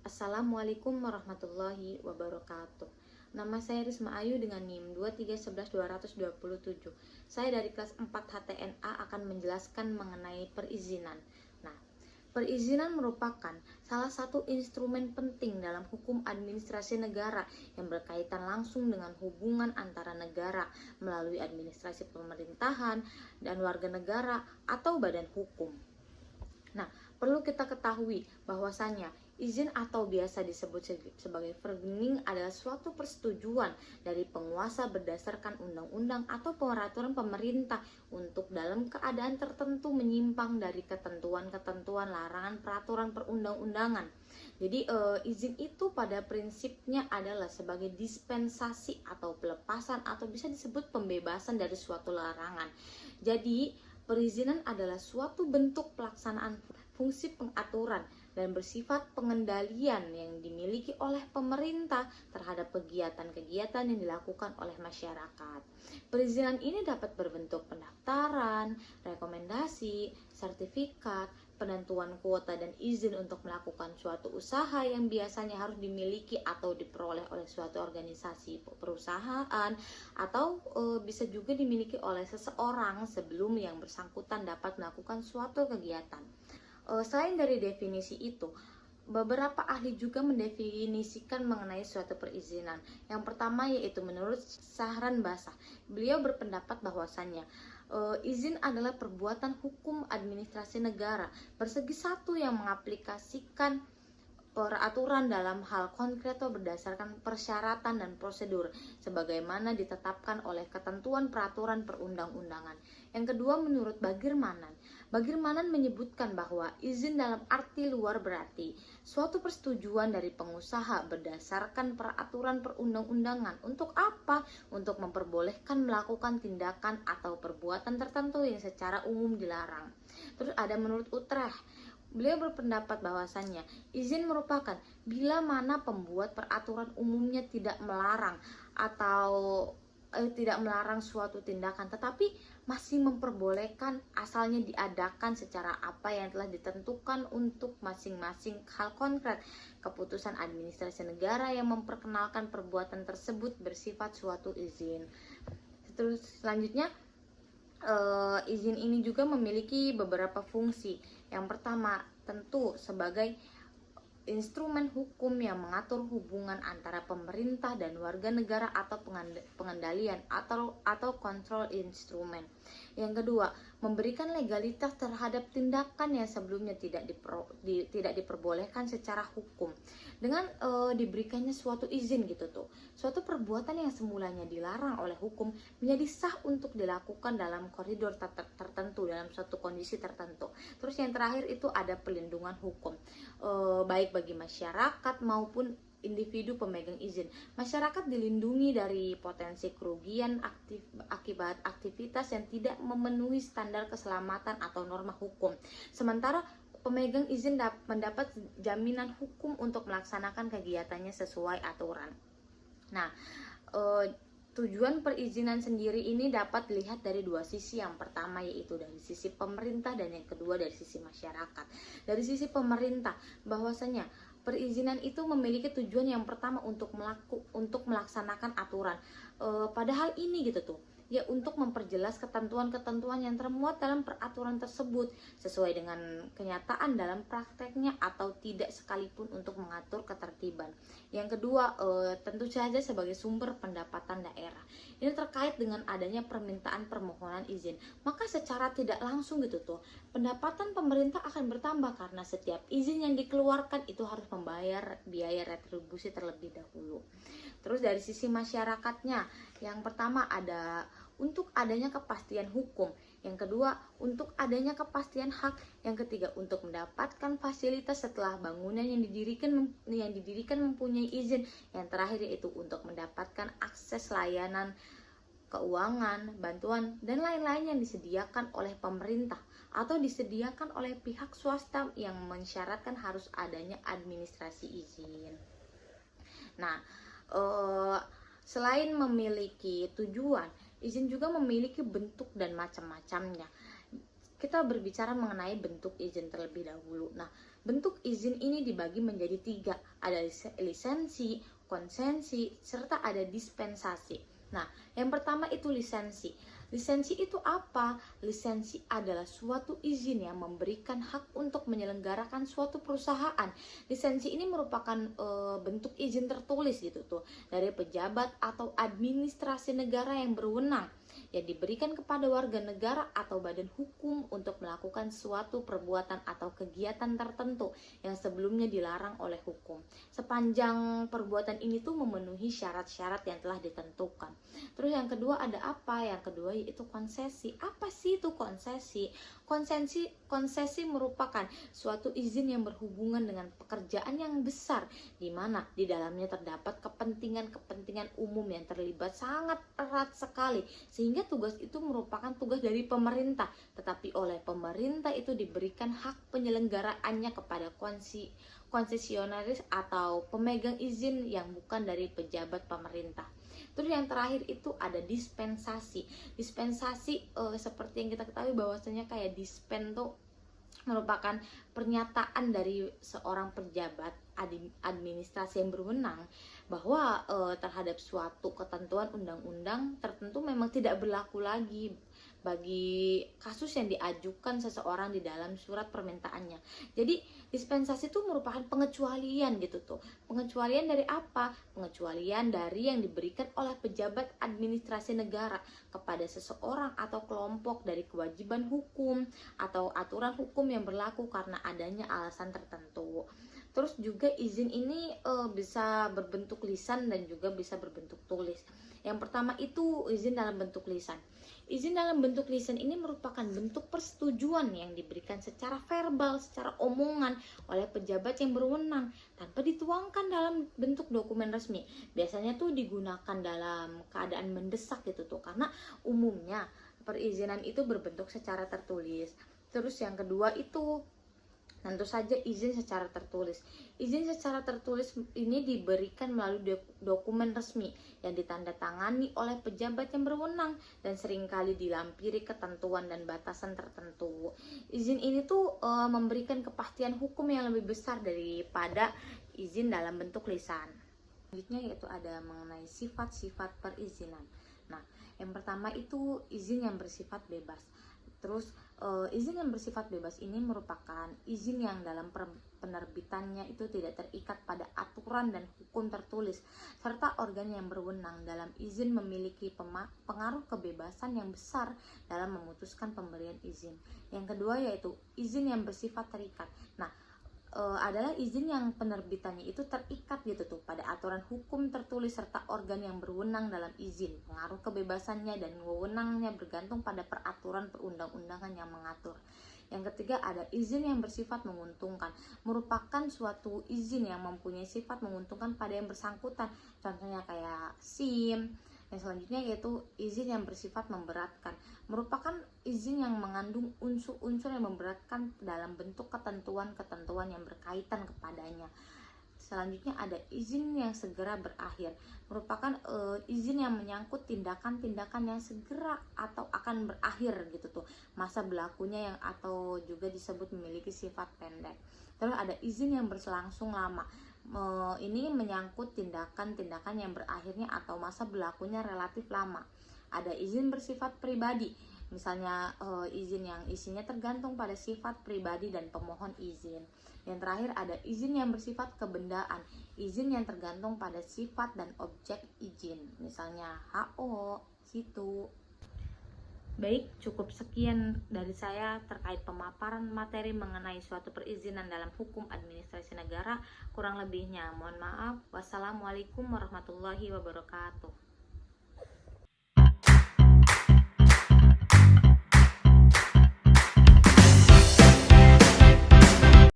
Assalamualaikum warahmatullahi wabarakatuh. Nama saya Risma Ayu dengan NIM 2311227. Saya dari kelas 4 HTNA akan menjelaskan mengenai perizinan. Nah, perizinan merupakan salah satu instrumen penting dalam hukum administrasi negara yang berkaitan langsung dengan hubungan antara negara melalui administrasi pemerintahan dan warga negara atau badan hukum. Nah, perlu kita ketahui bahwasanya izin atau biasa disebut sebagai vergunning adalah suatu persetujuan dari penguasa berdasarkan undang-undang atau peraturan pemerintah untuk dalam keadaan tertentu menyimpang dari ketentuan-ketentuan larangan peraturan perundang-undangan. Jadi izin itu pada prinsipnya adalah sebagai dispensasi atau pelepasan atau bisa disebut pembebasan dari suatu larangan. Jadi perizinan adalah suatu bentuk pelaksanaan fungsi pengaturan dan bersifat pengendalian yang dimiliki oleh pemerintah terhadap kegiatan-kegiatan yang dilakukan oleh masyarakat. Perizinan ini dapat berbentuk pendaftaran, rekomendasi, sertifikat, penentuan kuota dan izin untuk melakukan suatu usaha yang biasanya harus dimiliki atau diperoleh oleh suatu organisasi perusahaan atau bisa juga dimiliki oleh seseorang sebelum yang bersangkutan dapat melakukan suatu kegiatan. Selain dari definisi itu, beberapa ahli juga mendefinisikan mengenai suatu perizinan. Yang pertama yaitu menurut Sahran Basah. Beliau berpendapat bahwasannya izin adalah perbuatan hukum administrasi negara bersegi satu yang mengaplikasikan peraturan dalam hal konkret atau berdasarkan persyaratan dan prosedur sebagaimana ditetapkan oleh ketentuan peraturan perundang-undangan. Yang kedua menurut Bagirmanan menyebutkan bahwa izin dalam arti luar berarti suatu persetujuan dari pengusaha berdasarkan peraturan perundang-undangan. Untuk apa? Untuk memperbolehkan melakukan tindakan atau perbuatan tertentu yang secara umum dilarang. Terus ada menurut Utrecht, beliau berpendapat bahwasannya izin merupakan bila mana pembuat peraturan umumnya tidak melarang atau tidak melarang suatu tindakan tetapi masih memperbolehkan asalnya diadakan secara apa yang telah ditentukan untuk masing-masing hal konkret. Keputusan administrasi negara yang memperkenalkan perbuatan tersebut bersifat suatu izin. Terus selanjutnya izin ini juga memiliki beberapa fungsi. Yang pertama tentu sebagai instrumen hukum yang mengatur hubungan antara pemerintah dan warga negara atau pengendalian atau kontrol instrumen. Yang kedua, memberikan legalitas terhadap tindakan yang sebelumnya tidak diperbolehkan secara hukum. Dengan diberikannya suatu izin gitu tuh, suatu perbuatan yang semulanya dilarang oleh hukum menjadi sah untuk dilakukan dalam koridor tertentu, dalam suatu kondisi tertentu. Terus yang terakhir itu ada pelindungan hukum, baik bagi masyarakat maupun individu pemegang izin. Masyarakat dilindungi dari potensi kerugian akibat aktivitas yang tidak memenuhi standar keselamatan atau norma hukum. Sementara pemegang izin mendapat jaminan hukum untuk melaksanakan kegiatannya sesuai aturan. Nah, tujuan perizinan sendiri ini dapat dilihat dari dua sisi. Yang pertama yaitu dari sisi pemerintah dan yang kedua dari sisi masyarakat. Dari sisi pemerintah, bahwasanya perizinan itu memiliki tujuan yang pertama untuk melaksanakan aturan. Padahal ini gitu tuh, ya untuk memperjelas ketentuan-ketentuan yang termuat dalam peraturan tersebut sesuai dengan kenyataan dalam prakteknya atau tidak sekalipun untuk mengatur ketertiban. Yang kedua, tentu saja sebagai sumber pendapatan daerah. Ini terkait dengan adanya permintaan permohonan izin. Maka secara tidak langsung gitu tuh, pendapatan pemerintah akan bertambah karena setiap izin yang dikeluarkan itu harus membayar biaya retribusi terlebih dahulu. Terus dari sisi masyarakatnya, yang pertama ada untuk adanya kepastian hukum, yang kedua untuk adanya kepastian hak, yang ketiga untuk mendapatkan fasilitas setelah bangunan yang didirikan mempunyai izin, yang terakhir yaitu untuk mendapatkan akses layanan keuangan, bantuan, dan lain-lain yang disediakan oleh pemerintah atau disediakan oleh pihak swasta yang mensyaratkan harus adanya administrasi izin. Nah, selain memiliki tujuan, izin juga memiliki bentuk dan macam-macamnya. kita berbicara mengenai bentuk izin terlebih dahulu. Nah, bentuk izin ini dibagi menjadi 3, ada lisensi, konsensi, serta ada dispensasi. Nah, yang pertama itu lisensi. Lisensi itu apa? Lisensi adalah suatu izin yang memberikan hak untuk menyelenggarakan suatu perusahaan. Lisensi ini merupakan bentuk izin tertulis gitu tuh dari pejabat atau administrasi negara yang berwenang, yang diberikan kepada warga negara atau badan hukum untuk melakukan suatu perbuatan atau kegiatan tertentu yang sebelumnya dilarang oleh hukum, sepanjang perbuatan ini tuh memenuhi syarat-syarat yang telah ditentukan. Terus yang kedua ada apa? Yang kedua yaitu konsesi. Apa sih itu konsesi? Konsesi merupakan suatu izin yang berhubungan dengan pekerjaan yang besar, di mana di dalamnya terdapat kepentingan umum yang terlibat sangat erat sekali, sehingga tugas itu merupakan tugas dari pemerintah, tetapi oleh pemerintah itu diberikan hak penyelenggaraannya kepada konsesionaris atau pemegang izin yang bukan dari pejabat pemerintah. Terus yang terakhir itu ada dispensasi. Dispensasi seperti yang kita ketahui bahwasanya kayak dispen tuh merupakan pernyataan dari seorang pejabat administrasi yang berwenang bahwa terhadap suatu ketentuan undang-undang tertentu memang tidak berlaku lagi bagi kasus yang diajukan seseorang di dalam surat permintaannya. Jadi dispensasi itu merupakan pengecualian gitu tuh. Pengecualian dari apa? Pengecualian dari yang diberikan oleh pejabat administrasi negara kepada seseorang atau kelompok dari kewajiban hukum atau aturan hukum yang berlaku karena adanya alasan tertentu. Terus juga izin ini bisa berbentuk lisan dan juga bisa berbentuk tulis. Yang pertama itu izin dalam bentuk lisan. Izin dalam bentuk lisan ini merupakan bentuk persetujuan yang diberikan secara verbal, secara omongan oleh pejabat yang berwenang tanpa dituangkan dalam bentuk dokumen resmi. Biasanya tuh digunakan dalam keadaan mendesak gitu tuh, karena umumnya perizinan itu berbentuk secara tertulis. Terus yang kedua itu tentu saja izin secara tertulis. Izin secara tertulis ini diberikan melalui dokumen resmi yang ditandatangani oleh pejabat yang berwenang dan seringkali dilampiri ketentuan dan batasan tertentu. Izin ini tuh memberikan kepastian hukum yang lebih besar daripada izin dalam bentuk lisan. Selanjutnya yaitu ada mengenai sifat-sifat perizinan. Nah, yang pertama itu izin yang bersifat bebas. Terus izin yang bersifat bebas ini merupakan izin yang dalam penerbitannya itu tidak terikat pada aturan dan hukum tertulis, serta organ yang berwenang dalam izin memiliki pengaruh kebebasan yang besar dalam memutuskan pemberian izin. Yang kedua yaitu izin yang bersifat terikat. Nah, adalah izin yang penerbitannya itu terikat gitu tuh pada aturan hukum tertulis serta organ yang berwenang dalam izin. Pengaruh kebebasannya dan wewenangnya bergantung pada peraturan perundang-undangan yang mengatur. Yang ketiga ada izin yang bersifat menguntungkan. Merupakan suatu izin yang mempunyai sifat menguntungkan pada yang bersangkutan. Contohnya kayak SIM. Yang selanjutnya yaitu izin yang bersifat memberatkan. Merupakan izin yang mengandung unsur-unsur yang memberatkan dalam bentuk ketentuan-ketentuan yang berkaitan kepadanya. Selanjutnya ada izin yang segera berakhir. Merupakan izin yang menyangkut tindakan-tindakan yang segera atau akan berakhir gitu tuh. Masa berlakunya yang atau juga disebut memiliki sifat pendek. Terus ada izin yang berlangsung lama. Ini menyangkut tindakan-tindakan yang berakhirnya atau masa berlakunya relatif lama. Ada izin bersifat pribadi, misalnya izin yang isinya tergantung pada sifat pribadi dan pemohon izin. Yang terakhir ada izin yang bersifat kebendaan, izin yang tergantung pada sifat dan objek izin, misalnya HO, situ. Baik, cukup sekian dari saya terkait pemaparan materi mengenai suatu perizinan dalam hukum administrasi negara. Kurang lebihnya mohon maaf. Wassalamualaikum warahmatullahi wabarakatuh.